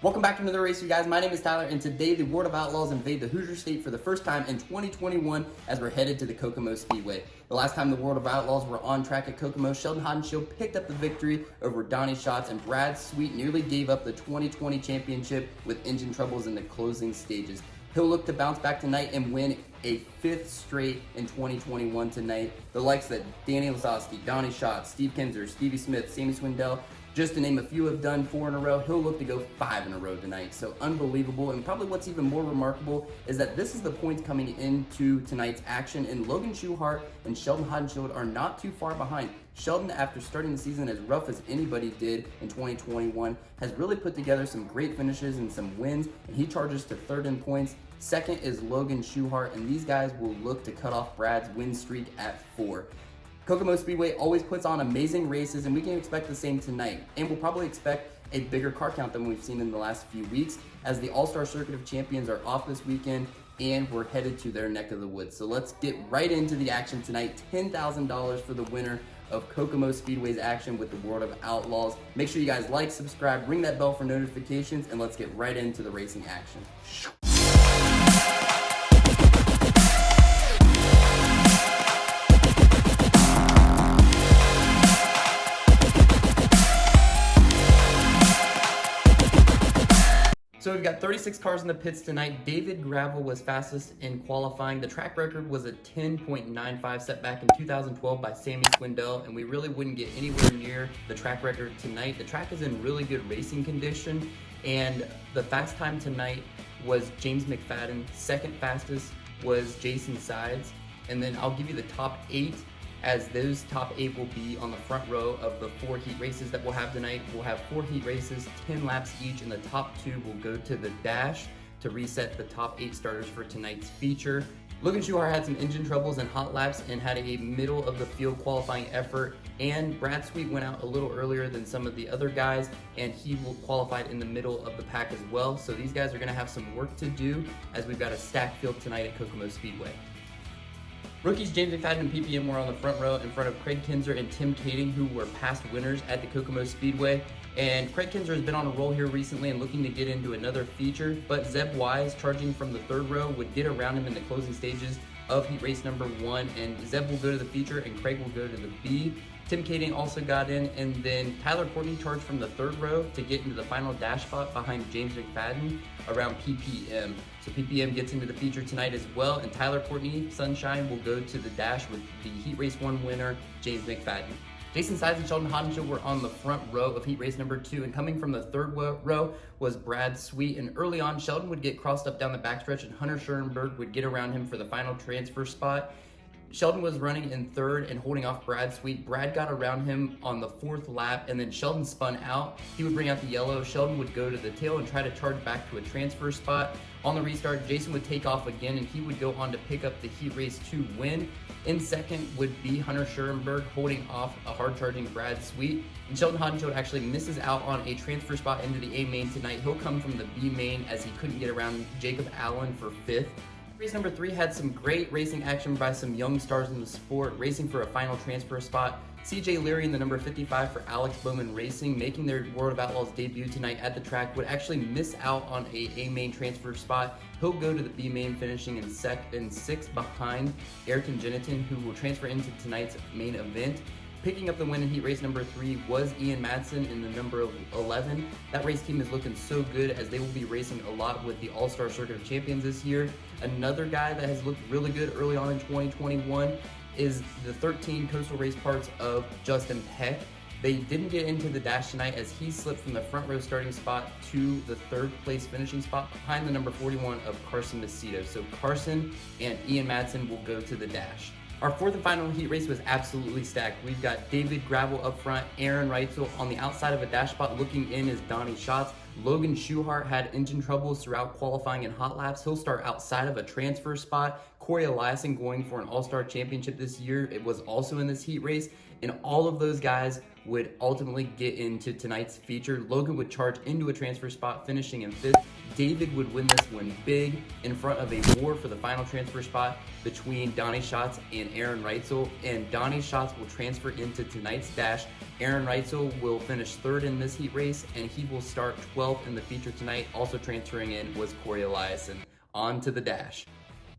Welcome back to another race, you guys. My name is Tyler, and today the World of Outlaws invade the Hoosier State for the first time in 2021 as we're headed to the Kokomo Speedway. The last time the World of Outlaws were on track at Kokomo, Sheldon Haudenschild picked up the victory over DONNY SCHATZ, and Brad Sweet nearly gave up the 2020 championship with engine troubles in the closing stages. He'll look to bounce back tonight and win a 5th straight in 2021 tonight. The likes that Danny Lazowski, DONNY SCHATZ, Steve Kinzer, Stevie Smith, Sammy Swindell, just to name a few, have done 4 in a row. He'll look to go 5 in a row tonight. So unbelievable. And probably what's even more remarkable is that this is the points coming into tonight's action, and Logan Schuchart and Sheldon Haudenschild are not too far behind. Sheldon, after starting the season as rough as anybody did in 2021, has really put together some great finishes and some wins, and he charges to 3rd in points. Second is Logan Schuchart, and these guys will look to cut off Brad's win streak at 4. Kokomo Speedway always puts on amazing races, and we can expect the same tonight. And we'll probably expect a bigger car count than we've seen in the last few weeks, as the All-Star Circuit of Champions are off this weekend, and we're headed to their neck of the woods. So let's get right into the action tonight. $10,000 for the winner of Kokomo Speedway's action with the World of Outlaws. Make sure you guys like, subscribe, ring that bell for notifications, and let's get right into the racing action. So we've got 36 cars in the pits tonight. David Gravel was fastest in qualifying. The track record was a 10.95 set back in 2012 by Sammy Swindell, and we really wouldn't get anywhere near the track record tonight. The track is in really good racing condition, and the fast time tonight was James McFadden. Second fastest was Jason Sides, and then I'll give you the top 8, as those top 8 will be on the front row of the 4 heat races that we'll have tonight. We'll have 4 heat races, 10 laps each, and the top 2 will go to the dash to reset the top 8 starters for tonight's feature. Logan Schuchart had some engine troubles and hot laps and had a middle of the field qualifying effort, and Brad Sweet went out a little earlier than some of the other guys, and he qualified in the middle of the pack as well. So these guys are gonna have some work to do, as we've got a stacked field tonight at Kokomo Speedway. Rookies James McFadden and PPM were on the front row in front of Craig Kinzer and Tim Kading, who were past winners at the Kokomo Speedway. And Craig Kinzer has been on a roll here recently and looking to get into another feature, but Zeb Wise, charging from the 3rd row, would get around him in the closing stages of heat race number 1, and Zeb will go to the feature and Craig will go to the B. Tim Kading also got in, and then Tyler Courtney charged from the 3rd row to get into the final dash spot behind James McFadden around PPM. So PPM gets into the feature tonight as well, and Tyler Courtney, Sunshine, will go to the dash with the Heat Race 1 winner, James McFadden. Jason Sides and Sheldon Haudenschild were on the front row of heat race number 2, and coming from the 3rd row was Brad Sweet. And early on, Sheldon would get crossed up down the backstretch, and Hunter Schoenberg would get around him for the final transfer spot. Sheldon was running in 3rd and holding off Brad Sweet. Brad got around him on the 4th lap, and then Sheldon spun out. He would bring out the yellow. Sheldon would go to the tail and try to charge back to a transfer spot. On the restart, Jason would take off again, and he would go on to pick up the Heat Race 2 win. In second would be Hunter Schoenberg, holding off a hard-charging Brad Sweet. And Sheldon Haudenschild actually misses out on a transfer spot into the A main tonight. He'll come from the B main as he couldn't get around Jacob Allen for 5th. Race number 3 had some great racing action by some young stars in the sport, racing for a final transfer spot. CJ Leary in the number 55 for Alex Bowman Racing, making their World of Outlaws debut tonight at the track, would actually miss out on a main transfer spot. He'll go to the B main, finishing in 6th behind Ayrton Jeniton, who will transfer into tonight's main event. Picking up the win in heat race number 3 was Ian Madsen in the number 11. That race team is looking so good, as they will be racing a lot with the All-Star Circuit of Champions this year. Another guy that has looked really good early on in 2021 is the 13 Coastal Race Parts of Justin Peck. They didn't get into the dash tonight, as he slipped from the front row starting spot to the 3rd place finishing spot behind the number 41 of Carson Macedo. So Carson and Ian Madsen will go to the dash. Our 4th and final heat race was absolutely stacked. We've got David Gravel up front, Aaron Reitzel on the outside of a dash spot. Looking in is DONNY SCHATZ. Logan Schuchart had engine troubles throughout qualifying and hot laps. He'll start outside of a transfer spot. Corey Eliason, going for an All-Star Championship this year, it was also in this heat race, and all of those guys would ultimately get into tonight's feature. Logan would charge into a transfer spot, finishing in 5th. David would win this one big in front of a war for the final transfer spot between DONNY SCHATZ and Aaron Reitzel, and DONNY SCHATZ will transfer into tonight's dash. Aaron Reitzel will finish third in this heat race, and he will start 12th in the feature tonight. Also transferring in was Corey Eliason. On to the dash.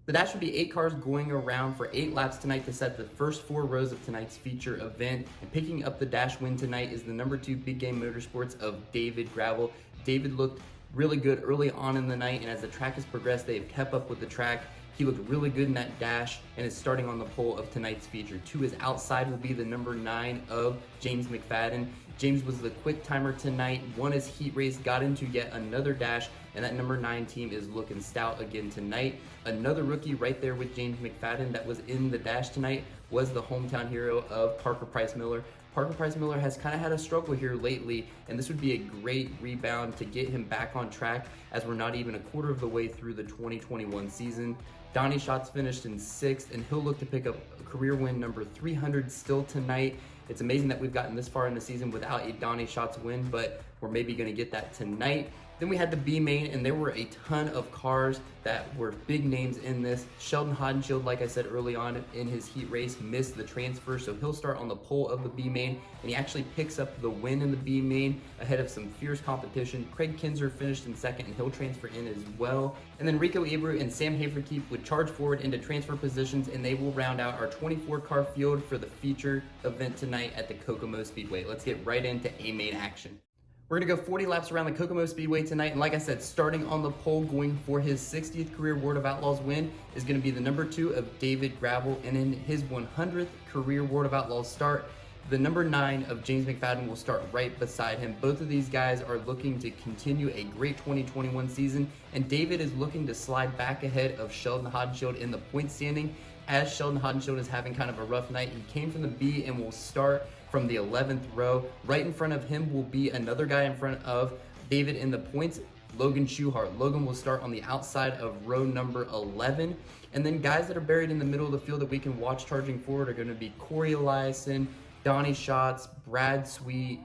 The dash would be 8 cars going around for 8 laps tonight to set the first 4 rows of tonight's feature event. And picking up the dash win tonight is the number 2 Big Game Motorsports of David Gravel. David looked really good early on in the night, and as the track has progressed, they've kept up with the track. He looked really good in that dash and is starting on the pole of tonight's feature. To his outside will be the number 9 of James McFadden. James was the quick timer tonight, won his heat race, got into yet another dash, and that number 9 team is looking stout again tonight. Another rookie right there with James McFadden that was in the dash tonight was the hometown hero of Parker Price Miller. Parker Price Miller has kind of had a struggle here lately, and this would be a great rebound to get him back on track as we're not even a quarter of the way through the 2021 season. DONNY SCHATZ finished in 6th, and he'll look to pick up a career win number 300 still tonight. It's amazing that we've gotten this far in the season without a DONNY SCHATZ win, but we're maybe going to get that tonight. Then we had the B main, and there were a ton of cars that were big names in this. Sheldon Haudenschild, like I said early on in his heat race, missed the transfer, so he'll start on the pole of the B main, and he actually picks up the win in the B main ahead of some fierce competition. Craig Kinzer finished in 2nd, and he'll transfer in as well. And then Rico Abreu and Sam Haverkeep would charge forward into transfer positions, and they will round out our 24-car field for the feature event tonight at the Kokomo Speedway. Let's get right into A main action. We're gonna go 40 laps around the Kokomo Speedway tonight, and like I said, starting on the pole, going for his 60th career World of Outlaws win is gonna be the number 2 of David Gravel, and in his 100th career World of Outlaws start, the number 9 of James McFadden will start right beside him. Both of these guys are looking to continue a great 2021 season, and David is looking to slide back ahead of Sheldon Haudenschild in the point standing. As Sheldon Haudenschild is having kind of a rough night, he came from the B and will start from the 11th row. Right in front of him will be another guy in front of David in the points, LOGAN SCHUCHART. Logan will start on the outside of row number 11. And then guys that are buried in the middle of the field that we can watch charging forward are going to be Corey Eliason, DONNY SCHATZ, Brad Sweet,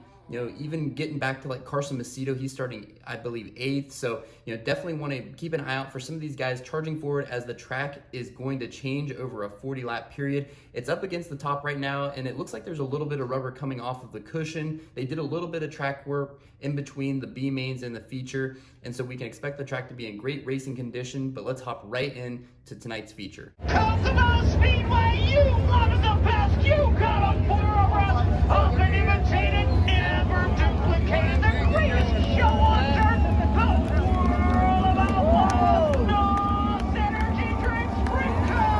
even getting back to like CARSON MACEDO, he's starting, I believe, 8th. So, definitely want to keep an eye out for some of these guys charging forward as the track is going to change over a 40-lap period. It's up against the top right now, and it looks like there's a little bit of rubber coming off of the cushion. They did a little bit of track work in between the B mains and the feature, and so we can expect the track to be in great racing condition, but let's hop right in to tonight's feature. Kokomo Speedway, you wanted the best, you got a four-run, often imitated, never duplicated, the greatest show on dirt, the World of Outlaws, NOS Energy Drink Sprint Car!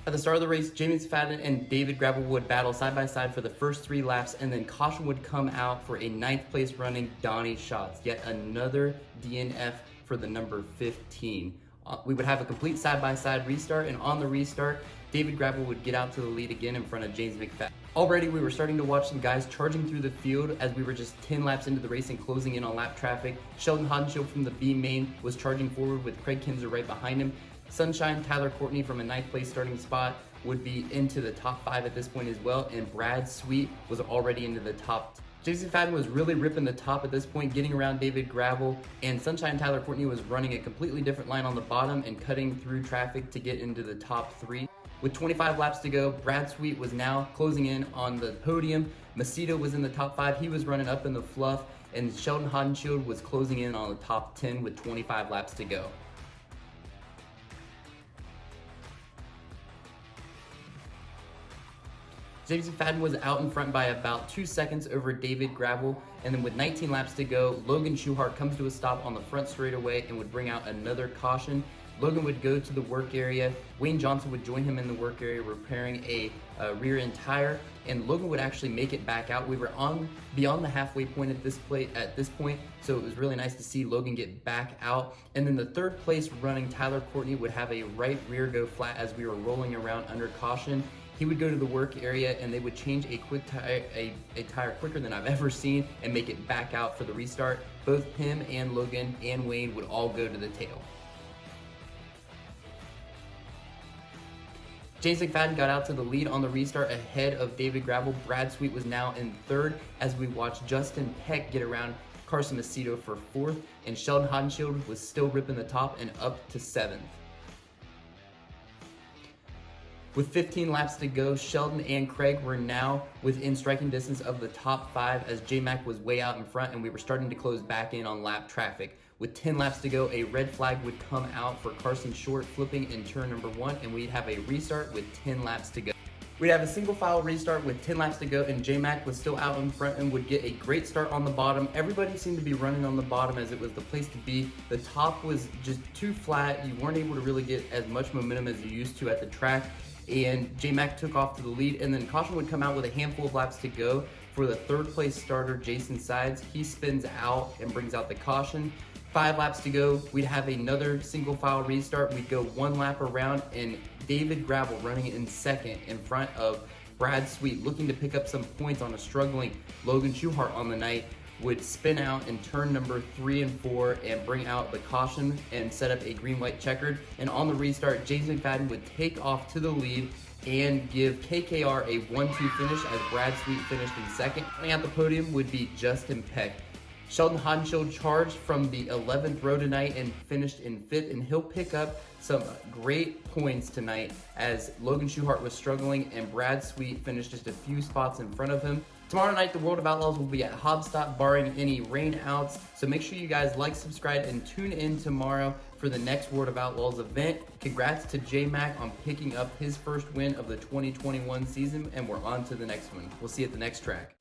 At the start of the race, James McFadden and David Gravel would battle side by side for the first 3 laps, and then caution would come out for a 9th place running DONNY SCHATZ, yet another DNF for the number 15. We would have a complete side-by-side restart, and on the restart, David Gravel would get out to the lead again in front of James McFadden. Already, we were starting to watch some guys charging through the field as we were just 10 laps into the race and closing in on lap traffic. Sheldon Haudenschild from the B main was charging forward with Craig Kinzer right behind him. Sunshine Tyler Courtney from a 9th place starting spot would be into the top 5 at this point as well, and Brad Sweet was already into the top. James McFadden was really ripping the top at this point, getting around David Gravel, and Sunshine Tyler Courtney was running a completely different line on the bottom and cutting through traffic to get into the top 3. With 25 laps to go, Brad Sweet was now closing in on the podium. Macedo was in the top 5, he was running up in the fluff, and Sheldon Haudenschild was closing in on the top 10 with 25 laps to go. James McFadden was out in front by about 2 seconds over David Gravel, and then with 19 laps to go, LOGAN SCHUCHART comes to a stop on the front straightaway and would bring out another caution. Logan would go to the work area. Wayne Johnson would join him in the work area repairing a rear end tire, and Logan would actually make it back out. We were beyond the halfway point at this point, so it was really nice to see Logan get back out. And then the 3rd place running Tyler Courtney would have a right rear go flat as we were rolling around under caution. He would go to the work area and they would change a quick tire, a tire quicker than I've ever seen, and make it back out for the restart. Both him and Logan and Wayne would all go to the tail. James McFadden got out to the lead on the restart ahead of David Gravel. Brad Sweet was now in third as we watched Justin Peck get around CARSON MACEDO for fourth, and Sheldon Haudenschild was still ripping the top and up to seventh. With 15 laps to go, Sheldon and Craig were now within striking distance of the top 5 as J-Mac was way out in front and we were starting to close back in on lap traffic. With 10 laps to go, a red flag would come out for Carson Short flipping in turn number 1 and we'd have a restart with 10 laps to go. We'd have a single file restart with 10 laps to go and J-Mac was still out in front and would get a great start on the bottom. Everybody seemed to be running on the bottom as it was the place to be. The top was just too flat. You weren't able to really get as much momentum as you used to at the track. And J-Mac took off to the lead, and then caution would come out with a handful of laps to go for the third place starter, Jason Sides. He spins out and brings out the caution. 5 laps to go, we'd have another single file restart. We'd go 1 lap around, and David Gravel running in second in front of Brad Sweet, looking to pick up some points on a struggling Logan Schuchart on the night, would spin out in turn number 3 and 4 and bring out the caution and set up a green-white checkered. And on the restart, James McFadden would take off to the lead and give KKR a 1-2 finish as Brad Sweet finished in second. Coming out the podium would be Justin Peck. Sheldon Haudenschild charged from the 11th row tonight and finished in 5th, and he'll pick up some great points tonight as Logan Schuchart was struggling and Brad Sweet finished just a few spots in front of him. Tomorrow night, the World of Outlaws will be at Hobstop, barring any rain outs. So make sure you guys like, subscribe, and tune in tomorrow for the next World of Outlaws event. Congrats to J-Mac on picking up his first win of the 2021 season, and we're on to the next one. We'll see you at the next track.